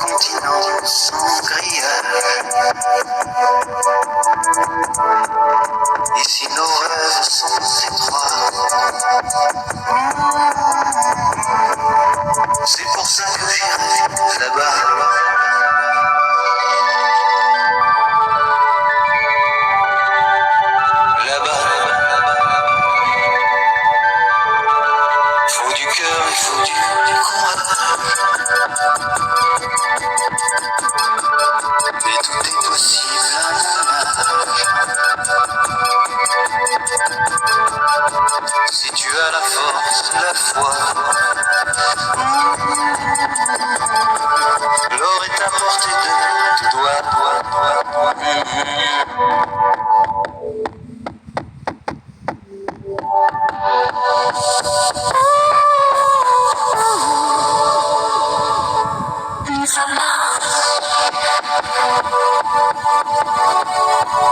continent sans grillage. Et si nos rêves sont étroits, c'est pour ça que j'irai là-bas. Faut du cœur, il faut du courage. Mais tout est possible à mon âge. Si tu as la force, la foi, l'or est à portée de tes doigts.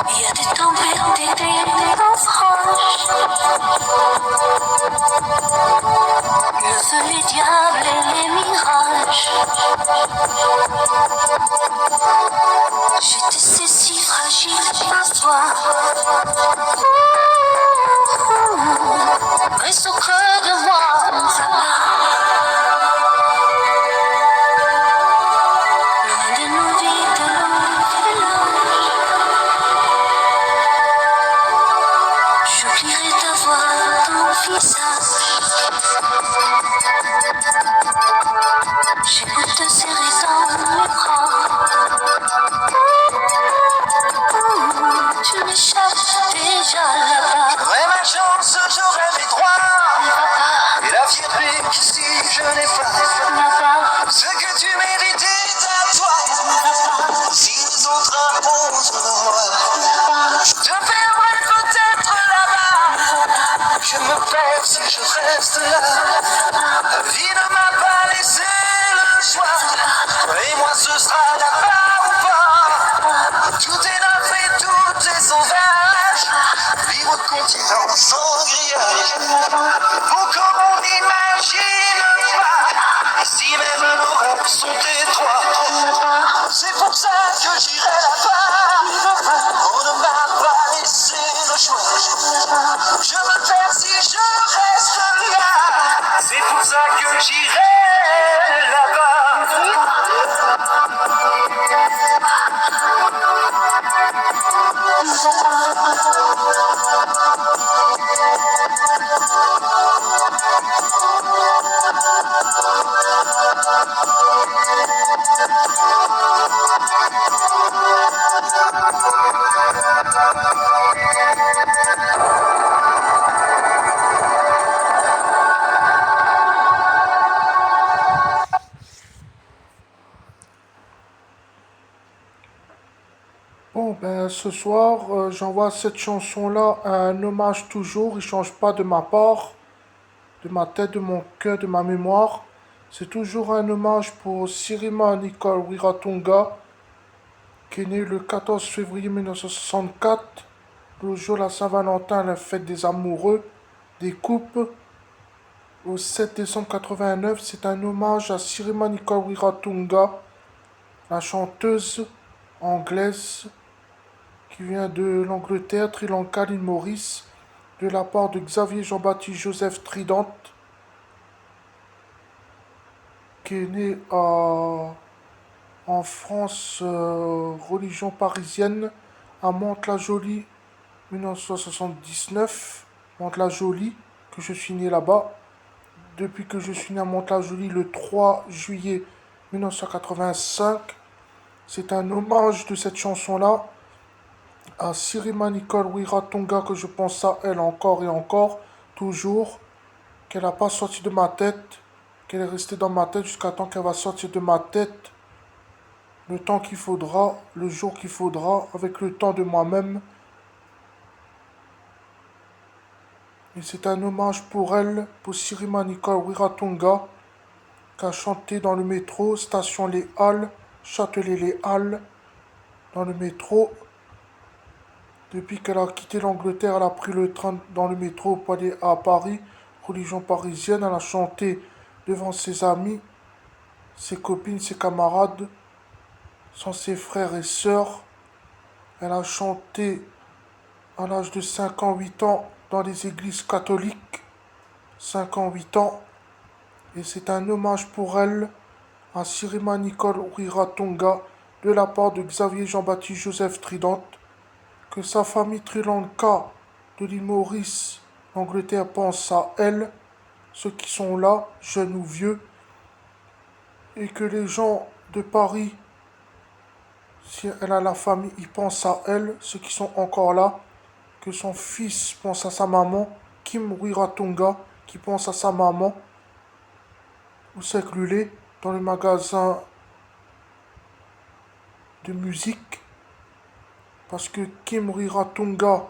Il y a des tempêtes et des naufrages. Le feu, les diables et les mirages. J'étais si fragile par toi. Reste au creux de moi. Loin de nos vies, de nos villages. J'oublierai ta voix, ton visage. J'écoute te serrer dans mes bras. Tu m'échappes déjà là-bas. J'aurais ma chance, j'aurais mes droits. Et la fierté qu'ici je n'ai pas. Ce que tu mérites est à toi. Si les autres imposent le moi, je te perdrai peut-être là-bas. Je me perds si je reste là. La vie ne m'a pas laissé le choix. Et moi ce sera là-bas ou pas. Tout est neuf et tout est sauvage. Vivre au continent sans grillage. Faut comme on n'imagine pas. Ici même nos rêves sont étroits. C'est pour ça que j'irai là-bas. On ne m'a pas laissé le choix. Je me perds si je reste là. C'est pour ça que j'irai là-bas. Bon, ben, ce soir, j'envoie cette chanson-là un hommage toujours. Il change pas de ma part, de ma tête, de mon cœur, de ma mémoire. C'est toujours un hommage pour Sirima Nicole Wiratunga, qui est née le 14 février 1964, le jour de la Saint-Valentin, la fête des amoureux, des couples. Au 7 décembre 89, c'est un hommage à Sirima Nicole Wiratunga, la chanteuse anglaise qui vient de l'Angleterre, Sri Lanka, l'île Maurice, de la part de Xavier Jean-Baptiste Joseph Trident, qui est né en France, religion parisienne, à Mantes-la-Jolie, 1979. Mantes-la-Jolie, que je suis né là-bas. Depuis que je suis né à Mantes-la-Jolie, le 3 juillet 1985. C'est un hommage de cette chanson-là à Sirima Nicole Wiratunga, que je pense à elle encore et encore, toujours, qu'elle n'a pas sorti de ma tête, qu'elle est restée dans ma tête jusqu'à temps qu'elle va sortir de ma tête, le temps qu'il faudra, le jour qu'il faudra, avec le temps de moi-même. Et c'est un hommage pour elle, pour Sirima Nicole Wiratunga, qui a chanté dans le métro, station Les Halles, Châtelet-Les Halles, dans le métro. Depuis qu'elle a quitté l'Angleterre, elle a pris le train dans le métro pour aller à Paris, religion parisienne. Elle a chanté devant ses amis. ses copines, ses camarades, sont ses frères et sœurs. Elle a chanté à l'âge de 5 ans, 8 ans dans les églises catholiques. 5 ans, 8 ans. Et c'est un hommage pour elle à Sirima Nicole Wiratonga de la part de Xavier Jean-Baptiste Joseph Trident, que sa famille Sri Lanka de l'île Maurice, l'Angleterre pense à elle, ceux qui sont là, jeunes ou vieux, et que les gens de Paris, si elle a la famille, ils pensent à elle, ceux qui sont encore là, que son fils pense à sa maman, Kim Wiratonga, qui pense à sa maman, ou Lulé, dans le magasin de musique, parce que Kim Wiratonga,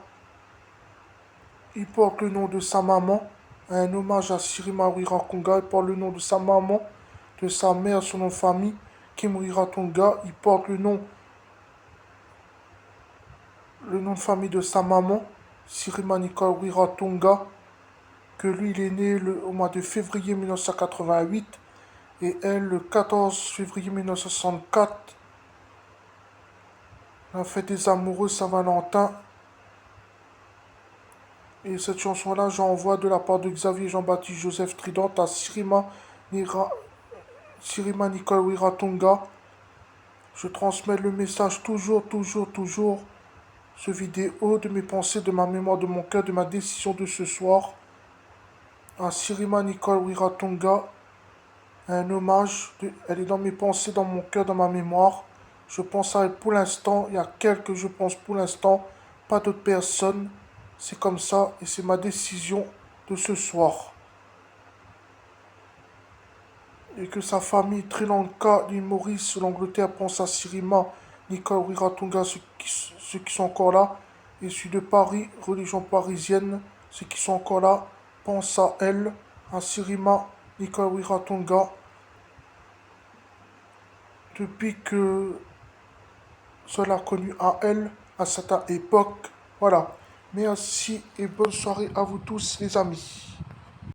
il porte le nom de sa maman, un hommage à Sirima Wiratonga, il porte le nom de sa maman, de sa mère, son nom de famille, Kim Wiratonga, il porte le nom de famille de sa maman, Sirima Nicole Wiratonga, que lui il est né au mois de février 1988 et elle le 14 février 1964. La fête des amoureux Saint-Valentin. Et cette chanson-là, j'envoie de la part de Xavier Jean-Baptiste Joseph Trident à Sirima Nicole Wiratonga. Je transmets le message toujours, toujours, toujours. Ce vidéo de mes pensées, de ma mémoire, de mon cœur, de ma décision de ce soir. À Sirima Nicole Wiratonga. Un hommage. Elle est dans mes pensées, dans mon cœur, dans ma mémoire. Je pense à elle pour l'instant. Il y a qu'elle que je pense pour l'instant. Pas d'autres personnes. C'est comme ça et c'est ma décision de ce soir. Et que sa famille, Sri Lanka, l'île Maurice, l'Angleterre, pense à Sirima, Nicole Wiratonga, ceux qui sont encore là. Et celui de Paris, religion parisienne, ceux qui sont encore là, pensent à elle, à Sirima, Nicole Wiratonga. Depuis que cela a connu à elle, à cette époque. Voilà. Merci et bonne soirée à vous tous les amis.